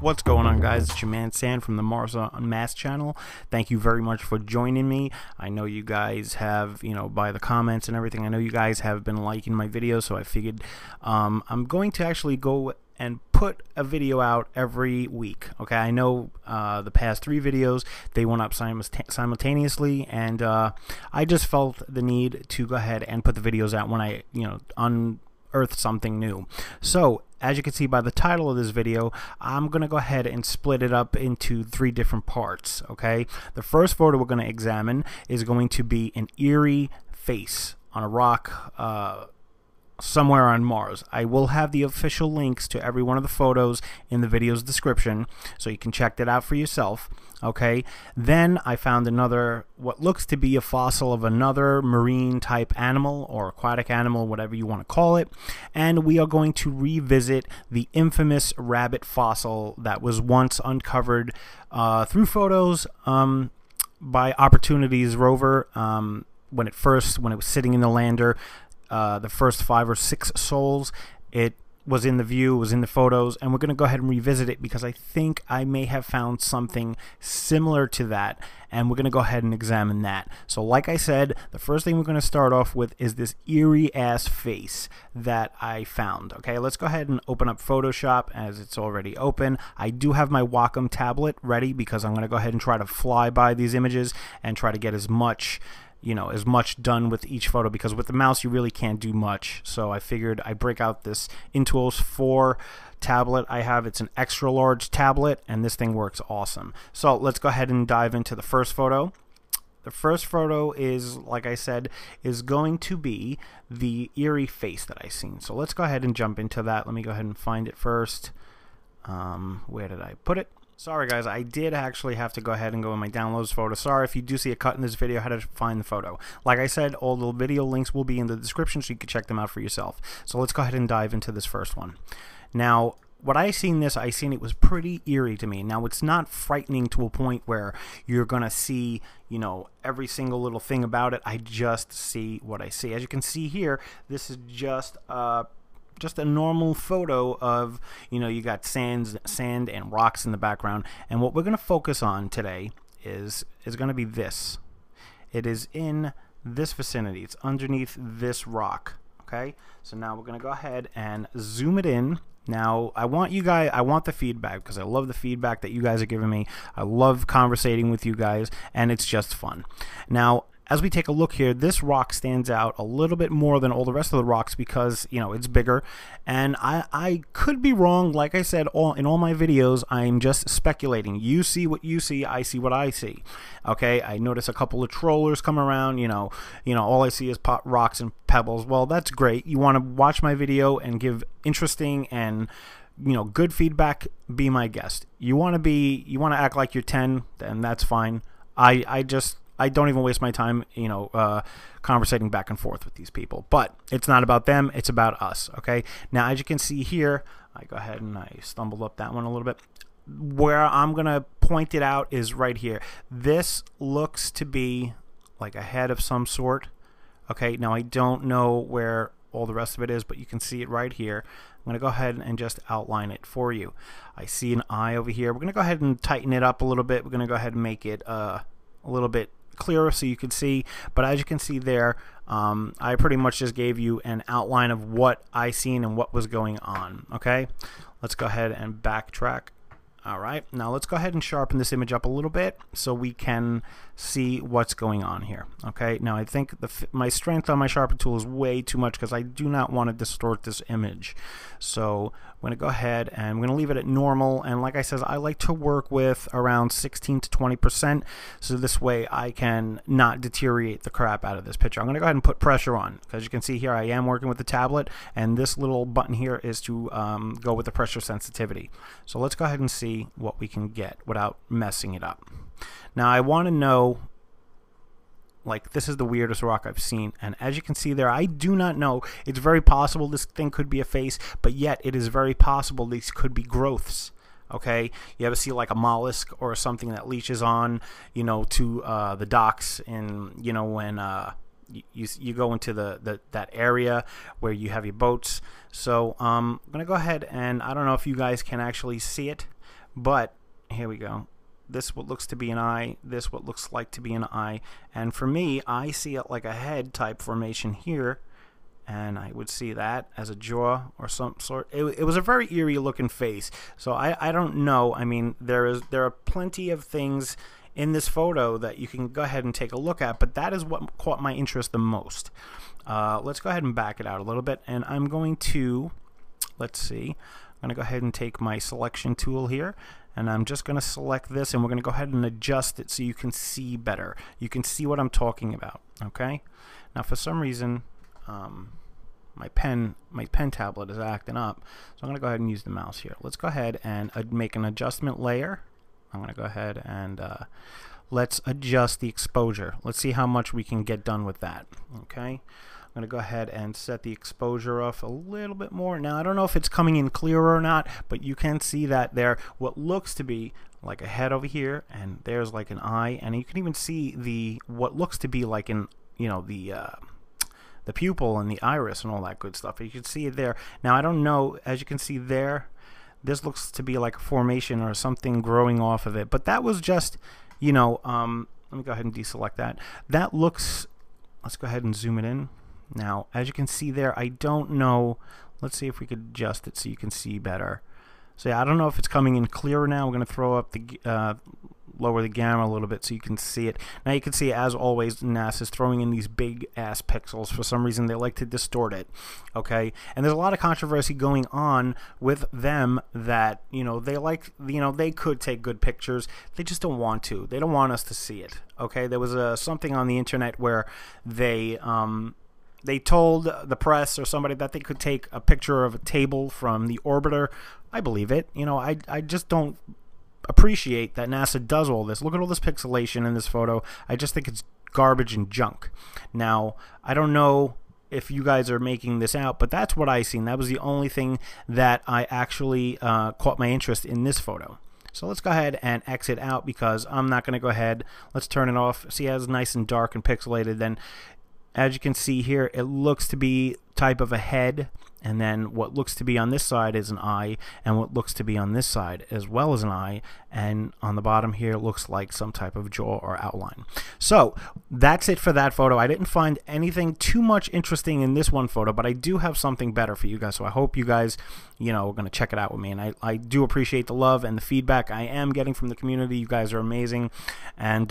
What's going on, guys? It's your man Sam from the Unmasked channel. Thank you very much for joining me. I know you guys have, by the comments and everything, I know you guys have been liking my videos, so I figured I'm going to actually go and put a video out every week. Okay, I know the past 3 videos, they went up simultaneously, and I just felt the need to go ahead and put the videos out when I, unearthed something new. So, as you can see by the title of this video, I'm going to go ahead and split it up into 3 different parts, okay? The first photo we're going to examine is going to be an Erie face on a rock somewhere on Mars. I will have the official links to every one of the photos in the video's description, so you can check that out for yourself, okay? Then I found another, what looks to be a fossil of another marine type animal or aquatic animal, whatever you want to call it, and we are going to revisit the infamous rabbit fossil that was once uncovered through photos by Opportunity's rover when it was sitting in the lander. The first 5 or 6 souls, it was in the view, it was in the photos, and we're going to go ahead and revisit it because I think I may have found something similar to that, and we're going to go ahead and examine that. So like I said, the first thing we're going to start off with is this eerie ass face that I found. Okay, let's go ahead and open up Photoshop as it's already open. I do have my Wacom tablet ready because I'm going to go ahead and try to fly by these images and try to get as much done with each photo, because with the mouse you really can't do much. So I figured I'd break out this Intuos 4 tablet I have. It's an extra large tablet, and this thing works awesome. So let's go ahead and dive into the first photo. The first photo is, like I said, is going to be the Erie face that I seen. So let's go ahead and jump into that. Let me go ahead and find it first. Where did I put it? Sorry guys, I did actually have to go ahead and go in my downloads photo. Sorry if you do see a cut in this video, how to find the photo. Like I said, all the video links will be in the description so you can check them out for yourself. So let's go ahead and dive into this first one. Now, what I seen it was pretty eerie to me. Now, it's not frightening to a point where you're gonna see, every single little thing about it. I just see what I see. As you can see here, this is just a normal photo of, you got sand and rocks in the background, and what we're going to focus on today is going to be this. It is in this vicinity. It's underneath this rock, okay? So now we're going to go ahead and zoom it in. Now, I want the feedback, because I love the feedback that you guys are giving me. I love conversating with you guys, and it's just fun. Now, as we take a look here, this rock stands out a little bit more than all the rest of the rocks because, it's bigger. And I could be wrong. Like I said, in all my videos, I'm just speculating. You see what you see, I see what I see. Okay, I notice a couple of trollers come around, all I see is rocks and pebbles. Well, that's great. You want to watch my video and give interesting and good feedback, be my guest. You want to act like you're 10, then that's fine. I don't even waste my time, conversating back and forth with these people. But it's not about them, it's about us, okay? Now, as you can see here, I go ahead and I stumbled up that one a little bit. Where I'm going to point it out is right here. This looks to be like a head of some sort, okay? Now, I don't know where all the rest of it is, but you can see it right here. I'm going to go ahead and just outline it for you. I see an eye over here. We're going to go ahead and tighten it up a little bit. We're going to go ahead and make it a little bit clearer so you can see. But as you can see there, I pretty much just gave you an outline of what I seen and what was going on. Okay, let's go ahead and backtrack. Alright, now let's go ahead and sharpen this image up a little bit so we can see what's going on here. Okay, now I think my strength on my sharpen tool is way too much because I do not want to distort this image. So I'm going to go ahead and I'm going to leave it at normal, and like I said, I like to work with around 16 to 20%, so this way I can not deteriorate the crap out of this picture. I'm going to go ahead and put pressure on. As you can see here, I am working with the tablet, and this little button here is to go with the pressure sensitivity. So let's go ahead and see what we can get without messing it up. Now, I want to know, like, this is the weirdest rock I've seen, and as you can see there, I do not know. It's very possible this thing could be a face, but yet it is very possible these could be growths. Okay, you ever see like a mollusk or something that leaches on, to the docks, and when you go into that area where you have your boats. So I'm gonna go ahead, and I don't know if you guys can actually see it, But here we go. This what looks to be an eye, this what looks like to be an eye, and for me, I see it like a head type formation here, and I would see that as a jaw or some sort. It was a very eerie looking face, so I don't know. I mean, there are plenty of things in this photo that you can go ahead and take a look at, but that is what caught my interest the most. Let's go ahead and back it out a little bit, and I'm going to, let's see, I'm going to go ahead and take my selection tool here, and I'm just going to select this, and we're going to go ahead and adjust it so you can see better. You can see what I'm talking about, okay? Now, for some reason, my pen tablet is acting up, so I'm going to go ahead and use the mouse here. Let's go ahead and make an adjustment layer. I'm going to go ahead and let's adjust the exposure. Let's see how much we can get done with that, okay? I'm going to go ahead and set the exposure off a little bit more. Now, I don't know if it's coming in clearer or not, but you can see that there, what looks to be like a head over here, and there's like an eye, and you can even see what looks to be like an, you know, the pupil and the iris and all that good stuff. You can see it there. Now, I don't know, as you can see there, this looks to be like a formation or something growing off of it, but that was just, you know, let me go ahead and deselect that. That looks, let's go ahead and zoom it in. Now, as you can see there, I don't know. Let's see if we could adjust it so you can see better. So yeah, I don't know if it's coming in clearer now. We're going to throw up the lower the gamma a little bit so you can see it. Now you can see, as always, NASA's throwing in these big ass pixels. For some reason, they like to distort it. Okay, and there's a lot of controversy going on with them that, you know, they like, you know, they could take good pictures. They just don't want to. They don't want us to see it. Okay, there was something on the internet where they told the press or somebody that they could take a picture of a table from the orbiter. I believe it. You know, I just don't appreciate that NASA does all this. Look at all this pixelation in this photo. I just think it's garbage and junk. Now, I don't know if you guys are making this out, but that's what I seen. That was the only thing that I actually caught my interest in this photo. So let's go ahead and exit out because I'm not going to go ahead. Let's turn it off. See how it's nice and dark and pixelated. Then, as you can see here, it looks to be type of a head, and then what looks to be on this side is an eye, and what looks to be on this side as well as an eye, and on the bottom here looks like some type of jaw or outline. So that's it for that photo. I didn't find anything too much interesting in this one photo, but I do have something better for you guys, so I hope you guys, you know, are going to check it out with me. And I do appreciate the love and the feedback I am getting from the community. You guys are amazing, and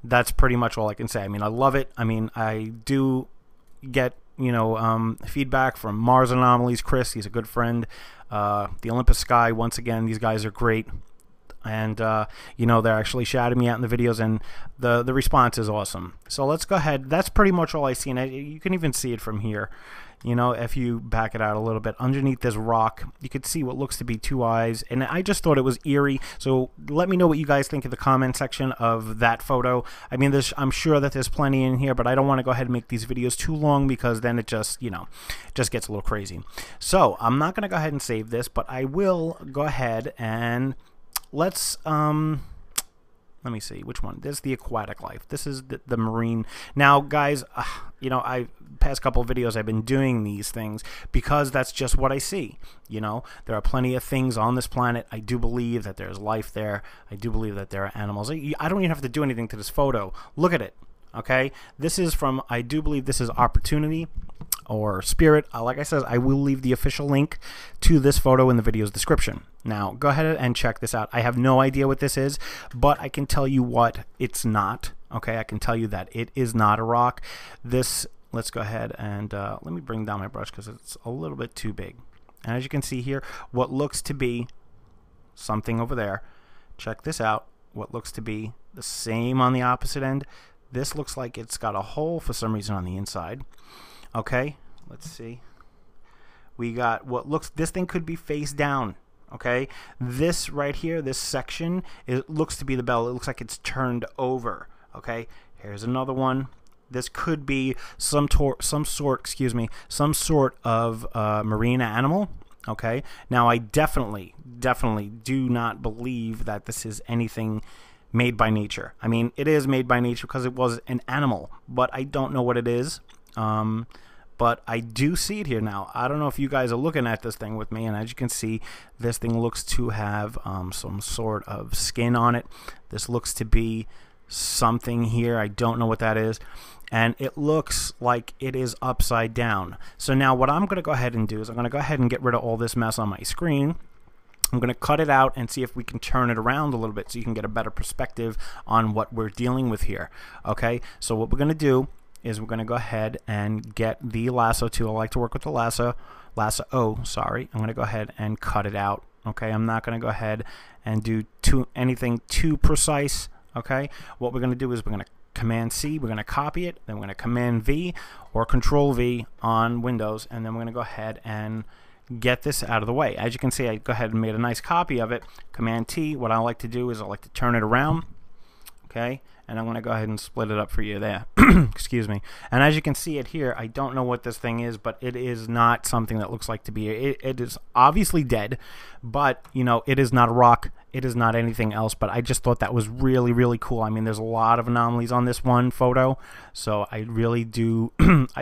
that's pretty much all I can say. I mean, I love it. I mean, I do get, you know, feedback from Mars Anomalies, Chris, he's a good friend, the Olympus Sky, once again, these guys are great, and you know, they're actually shouting me out in the videos, and the response is awesome. So let's go ahead. That's pretty much all I see, and you can even see it from here. You know, if you back it out a little bit, underneath this rock, you could see what looks to be two eyes, and I just thought it was eerie. So let me know what you guys think in the comment section of that photo. I mean, I'm sure that there's plenty in here, but I don't want to go ahead and make these videos too long because then it just, you know, just gets a little crazy. So I'm not going to go ahead and save this, but I will go ahead and let's let me see which one. This is the aquatic life. This is the marine. Now, guys, you know, past couple of videos I've been doing these things because that's just what I see. You know, there are plenty of things on this planet. I do believe that there's life there. I do believe that there are animals. I don't even have to do anything to this photo. Look at it. Okay, this is from, I do believe this is Opportunity or Spirit. Like I said, I will leave the official link to this photo in the video's description. Now, go ahead and check this out. I have no idea what this is, but I can tell you what it's not. Okay, I can tell you that it is not a rock. This, let's go ahead and let me bring down my brush because it's a little bit too big. And as you can see here, what looks to be something over there. Check this out. What looks to be the same on the opposite end. This looks like it's got a hole for some reason on the inside. Okay, let's see. We got what looks, this thing could be face down. Okay, this right here, this section, it looks to be the bell. It looks like it's turned over. Okay, here's another one. This could be some sort of marine animal. Okay, now I definitely do not believe that this is anything made by nature. I mean, it is made by nature because it was an animal, but I don't know what it is. but I do see it here now. I don't know if you guys are looking at this thing with me, and as you can see, this thing looks to have some sort of skin on it. This looks to be something here. I don't know what that is, and it looks like it is upside down. So now what I'm going to go ahead and do is I'm going to go ahead and get rid of all this mess on my screen. I'm going to cut it out and see if we can turn it around a little bit so you can get a better perspective on what we're dealing with here. Okay, so what we're going to do is we're going to go ahead and get the lasso tool. I like to work with the lasso. I'm going to go ahead and cut it out. Okay, I'm not going to go ahead and do anything too precise. Okay, what we're going to do is we're going to Command C, we're going to copy it, then we're going to Command V or Control V on Windows, and then we're going to go ahead and get this out of the way. As you can see, I go ahead and made a nice copy of it. Command T, what I like to do is I like to turn it around, okay, and I'm going to go ahead and split it up for you there. Excuse me. And as you can see it here, I don't know what this thing is, but it is not something that looks like to be, it is obviously dead, but you know, it is not a rock, it is not anything else, but I just thought that was really, really cool. I mean, there's a lot of anomalies on this one photo, so I really do,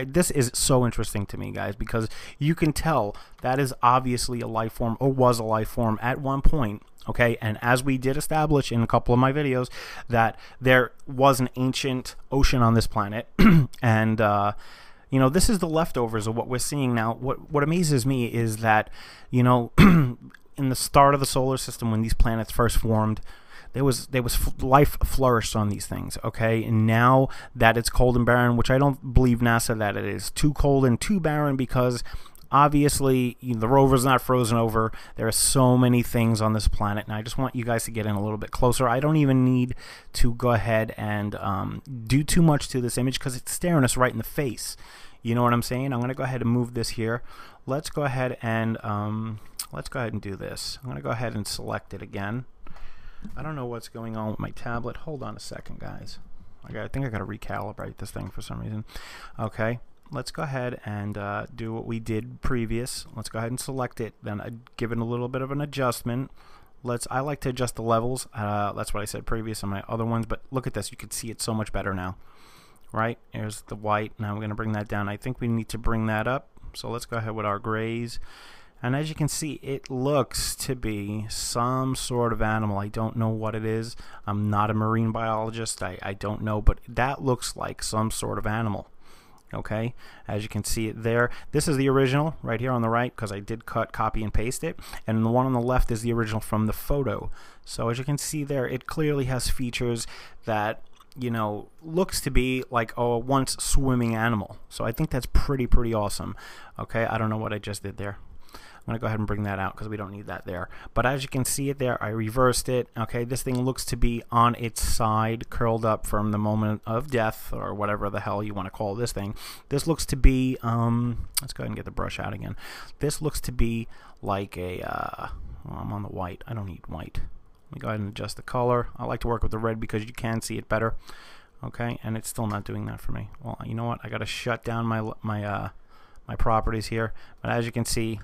this is so interesting to me, guys, because you can tell that is obviously a life form, or was a life form at one point. Okay, and as we did establish in a couple of my videos, that there was an ancient ocean on this planet, and you know, this is the leftovers of what we're seeing now. What amazes me is that, you know, in the start of the solar system, when these planets first formed, there was life flourished on these things. Okay, and now that it's cold and barren, which I don't believe NASA that it is too cold and too barren, because obviously the rover's not frozen over. There are so many things on this planet, and I just want you guys to get in a little bit closer. I don't even need to go ahead and do too much to this image because it's staring us right in the face. You know what I'm saying? I'm going to go ahead and move this here. Let's go ahead and do this. I'm going to go ahead and select it again. I don't know what's going on with my tablet. Hold on a second, guys. I think I got to recalibrate this thing for some reason. Okay. Let's go ahead and do what we did previous. Let's go ahead and select it, then give it a little bit of an adjustment. I like to adjust the levels. That's what I said previous on my other ones, but look at this. You can see it so much better now. Right? Here's the white. Now we're going to bring that down. I think we need to bring that up. So let's go ahead with our grays. And as you can see, it looks to be some sort of animal. I don't know what it is. I'm not a marine biologist. I don't know, but that looks like some sort of animal. Okay, as you can see it there, this is the original right here on the right, because I did copy and paste it, and the one on the left is the original from the photo. So as you can see there, it clearly has features that, you know, looks to be like a once swimming animal. So I think that's pretty awesome. Okay, I don't know what I just did there. I'm going to go ahead and bring that out because we don't need that there. But as you can see it there, I reversed it. Okay, this thing looks to be on its side, curled up from the moment of death, or whatever the hell you want to call this thing. This looks to be, let's go ahead and get the brush out again. This looks to be like a, well, I'm on the white. I don't need white. Let me go ahead and adjust the color. I like to work with the red because you can see it better. Okay, and it's still not doing that for me. Well, you know what? I got to shut down my properties here. But as you can see,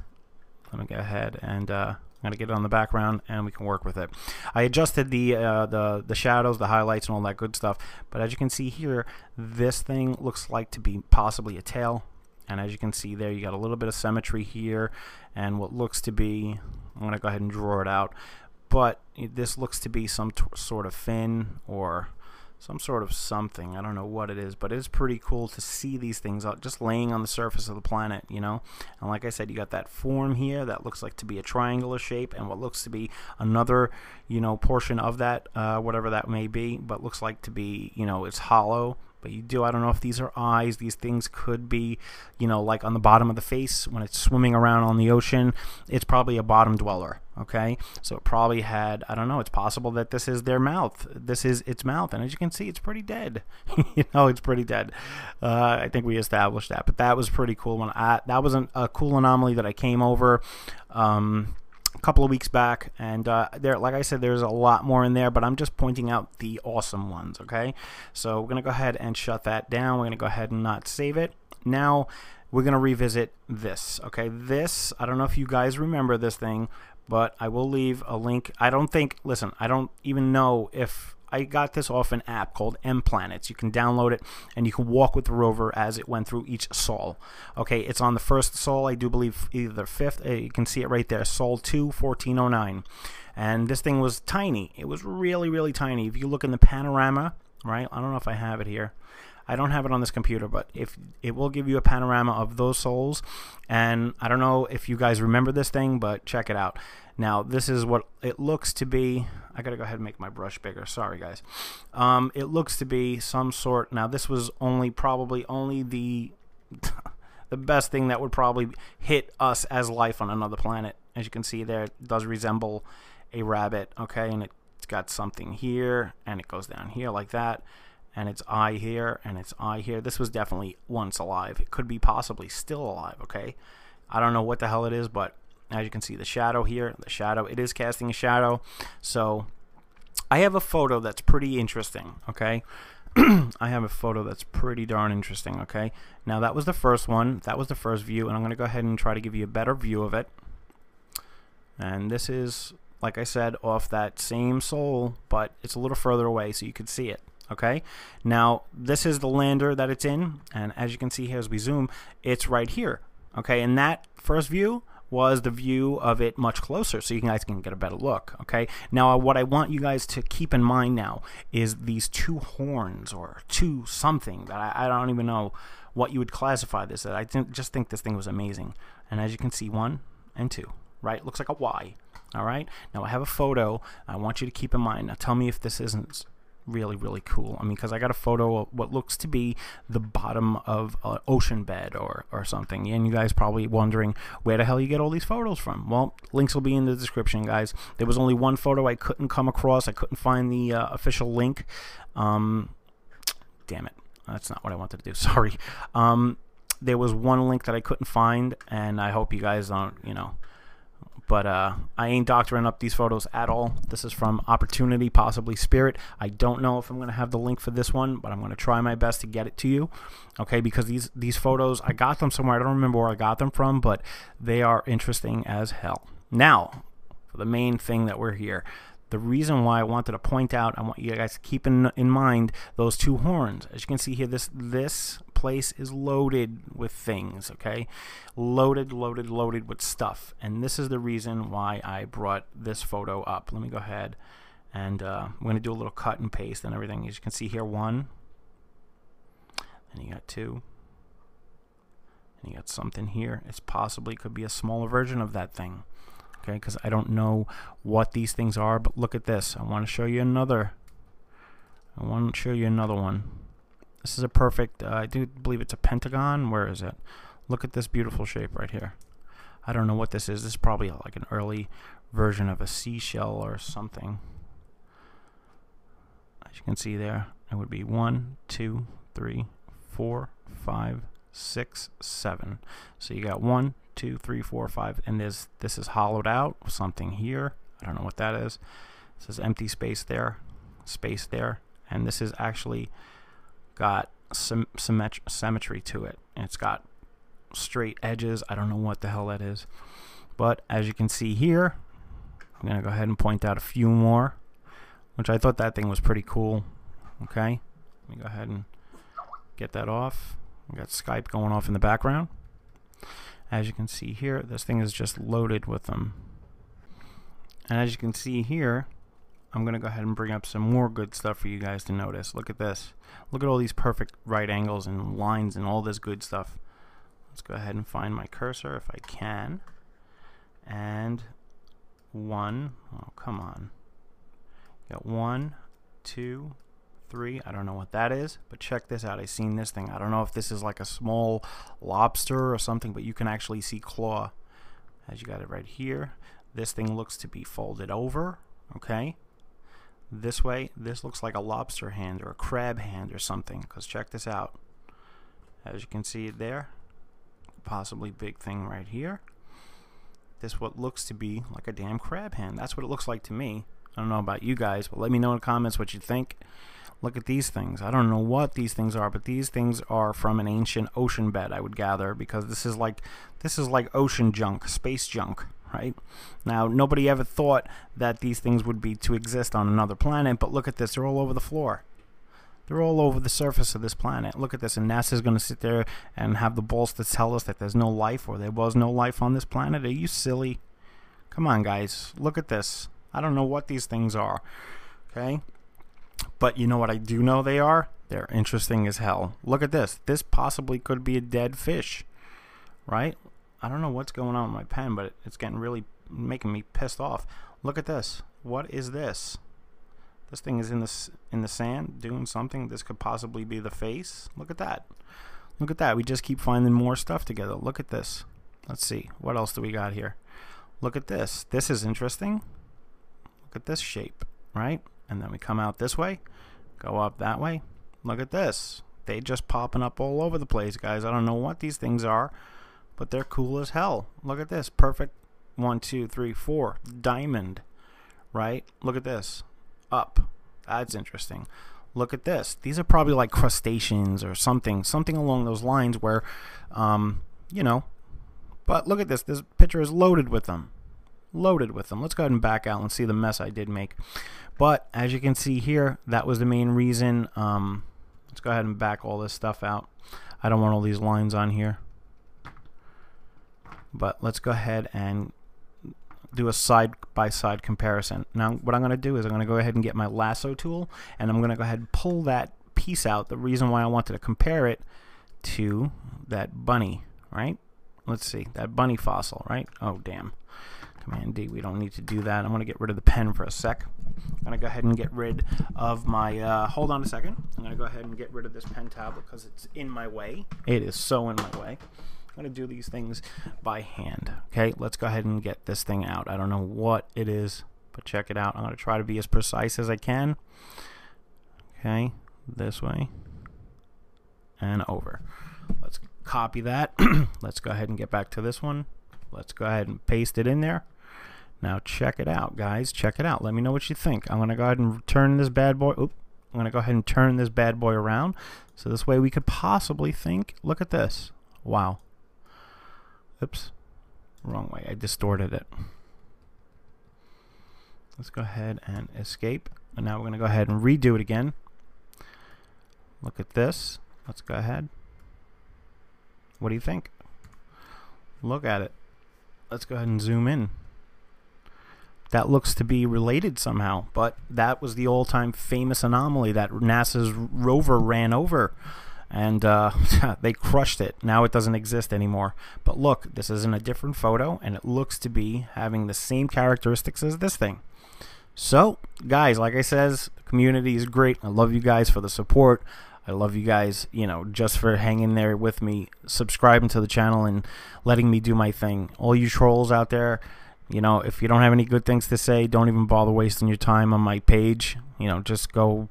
let me go ahead and I'm going to get it on the background, and we can work with it. I adjusted the shadows, the highlights, and all that good stuff. But as you can see here, this thing looks like to be possibly a tail. And as you can see there, you got a little bit of symmetry here, and what looks to be, I'm going to go ahead and draw it out. But this looks to be some sort of fin or some sort of something. I don't know what it is, but it's pretty cool to see these things just laying on the surface of the planet, you know. And like I said, you got that form here that looks like to be a triangular shape, and what looks to be another, you know, portion of that, whatever that may be, but looks like to be, you know, it's hollow. But I don't know if these are eyes. These things could be, you know, like on the bottom of the face when it's swimming around on the ocean. It's probably a bottom dweller, okay? So it probably had, I don't know, it's possible that this is their mouth. This is its mouth, and as you can see, it's pretty dead. You know, it's pretty dead. I think we established that, but that was pretty cool. That was a cool anomaly that I came over a couple of weeks back, and there, like I said, there's a lot more in there, but I'm just pointing out the awesome ones. Okay, so we're gonna go ahead and shut that down. We're gonna go ahead and not save it. Now we're gonna revisit this. Okay, this, I don't know if you guys remember this thing, but I will leave a link. I don't even know if I got this off an app called M-Planets. You can download it, and you can walk with the rover as it went through each sol. Okay, it's on the first sol, I do believe, either the fifth. You can see it right there, Sol 2, 1409. And this thing was tiny. It was really, really tiny. If you look in the panorama, right? I don't know if I have it here. I don't have it on this computer, but if it will give you a panorama of those sols. And I don't know if you guys remember this thing, but check it out. Now, this is what it looks to be. I gotta go ahead and make my brush bigger. Sorry, guys. It looks to be some sort. Now, this was probably only the the best thing that would probably hit us as life on another planet. As you can see there, it does resemble a rabbit. Okay, and it's got something here, and it goes down here like that. And its eye here, and its eye here. This was definitely once alive. It could be possibly still alive, okay? I don't know what the hell it is, but as you can see, the shadow here, it is casting a shadow. So I have a photo that's pretty interesting, okay? I have a photo that's pretty darn interesting, okay? Now, that was the first one. That was the first view, and I'm going to go ahead and try to give you a better view of it. And this is, like I said, off that same sol, but it's a little further away so you can see it. Okay, now this is the lander that it's in, and as you can see here as we zoom, it's right here. Okay, and that first view was the view of it much closer, so you guys can get a better look. Okay, now what I want you guys to keep in mind now is these two horns, or two something that I don't even know what you would classify this as. I just think this thing was amazing. And as you can see, 1 and 2, right? Looks like a Y. All right, now I have a photo I want you to keep in mind. Now tell me if this isn't really, really cool. I mean, because I got a photo of what looks to be the bottom of an ocean bed or something, and you guys probably wondering where the hell you get all these photos from. Well, links will be in the description, guys. There was only one photo I couldn't come across. I couldn't find the official link. Damn it, that's not what I wanted to do. Sorry. There was one link that I couldn't find, and I hope you guys don't, you know. But I ain't doctoring up these photos at all. This is from Opportunity, possibly Spirit. I don't know if I'm going to have the link for this one, but I'm going to try my best to get it to you. Okay, because these photos, I got them somewhere. I don't remember where I got them from, but they are interesting as hell. Now, for the main thing that we're here. The reason why I wanted to point out, I want you guys to keep in mind those two horns. As you can see here, this place is loaded with things, okay? Loaded with stuff. And this is the reason why I brought this photo up. Let me go ahead and I'm going to do a little cut and paste and everything. As you can see here, 1. And you got 2. And you got something here. It's possibly could be a smaller version of that thing. Okay, because I don't know what these things are, but look at this. I want to show you another. One. This is a perfect, I do believe it's a pentagon. Where is it? Look at this beautiful shape right here. I don't know what this is. This is probably like an early version of a seashell or something. As you can see there, it would be 1, 2, 3, 4, 5, 6, 7. So you got 1, 2, 3, 4, 5, and this is hollowed out. Something here. I don't know what that is. This is empty space there, and this is actually got some symmetry to it. And it's got straight edges. I don't know what the hell that is, but as you can see here, I'm gonna go ahead and point out a few more, which I thought that thing was pretty cool. Okay, let me go ahead and get that off. We got Skype going off in the background. As you can see here, this thing is just loaded with them. And as you can see here, I'm going to go ahead and bring up some more good stuff for you guys to notice. Look at this. Look at all these perfect right angles and lines and all this good stuff. Let's go ahead and find my cursor if I can. And 1. Oh, come on. Got 1, 2, 3. I don't know what that is, but check this out. I seen this thing. I don't know if this is like a small lobster or something, but you can actually see claw. As you got it right here. This thing looks to be folded over. Okay. This way, this looks like a lobster hand or a crab hand or something, because check this out. As you can see it there, possibly big thing right here. This what looks to be like a damn crab hand. That's what it looks like to me. I don't know about you guys, but let me know in the comments what you think. Look at these things. I don't know what these things are, but these things are from an ancient ocean bed, I would gather, because this is like ocean junk, space junk. right? Now, nobody ever thought that these things would be to exist on another planet, but look at this. They're all over the floor. They're all over the surface of this planet. Look at this, and NASA's going to sit there and have the balls to tell us that there's no life or there was no life on this planet. Are you silly? Come on, guys. Look at this. I don't know what these things are, okay? But you know what I do know they are? They're interesting as hell. Look at this. This possibly could be a dead fish, right? I don't know what's going on with my pen, but it's getting really making me pissed off. Look at this. What is this? This thing is in the sand doing something. This could possibly be the face. Look at that. Look at that. We just keep finding more stuff together. Look at this. Let's see. What else do we got here? Look at this. This is interesting. Look at this shape, right? And then we come out this way, go up that way. Look at this. They just popping up all over the place, guys. I don't know what these things are, but they're cool as hell. Look at this. Perfect. 1, 2, 3, 4. Diamond, right? Look at this. Up. That's interesting. Look at this. These are probably like crustaceans or something along those lines where, you know, but look at this. This picture is loaded with them. Loaded with them. Let's go ahead and back out and see the mess I did make. But as you can see here, that was the main reason. Let's go ahead and back all this stuff out. I don't want all these lines on here. But let's go ahead and do a side-by-side comparison. Now what I'm going to do is I'm going to go ahead and get my lasso tool, and I'm going to go ahead and pull that piece out. The reason why I wanted to compare it to that bunny, right? Let's see, that bunny fossil, right? Oh, damn. Command D, we don't need to do that. I'm going to get rid of the pen for a sec. I'm going to go ahead and get rid of my, hold on a second. I'm going to go ahead and get rid of this pen tablet because it's in my way. It is so in my way. I'm going to do these things by hand. Okay, let's go ahead and get this thing out. I don't know what it is, but check it out. I'm going to try to be as precise as I can. Okay, this way and over. Let's copy that. Let's go ahead and get back to this one. Let's go ahead and paste it in there. Now check it out, guys. Check it out. Let me know what you think. I'm going to go ahead and turn this bad boy. I'm going to go ahead and turn this bad boy around. So this way we could possibly think. Look at this. Wow. Oops, wrong way. I distorted it. Let's go ahead and escape. And now we're going to go ahead and redo it again. Look at this. Let's go ahead. What do you think? Look at it. Let's go ahead and zoom in. That looks to be related somehow, but that was the all-time famous anomaly that NASA's rover ran over. And they crushed it. Now it doesn't exist anymore. But look, this is in a different photo, and it looks to be having the same characteristics as this thing. So, guys, like I says, the community is great. I love you guys for the support. I love you guys, you know, just for hanging there with me, subscribing to the channel, and letting me do my thing. All you trolls out there, you know, if you don't have any good things to say, don't even bother wasting your time on my page. You know, just go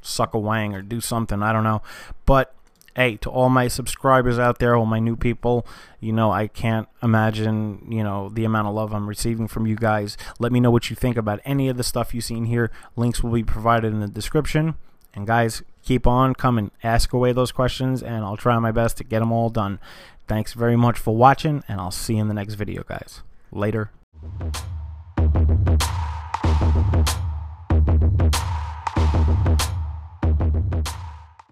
suck a wang or do something. I don't know. But hey, to all my subscribers out there, all my new people, you know, I can't imagine, you know, the amount of love I'm receiving from you guys. Let me know what you think about any of the stuff you've seen here. Links will be provided in the description. And guys, keep on coming. Ask away those questions, and I'll try my best to get them all done. Thanks very much for watching, and I'll see you in the next video, guys. Later.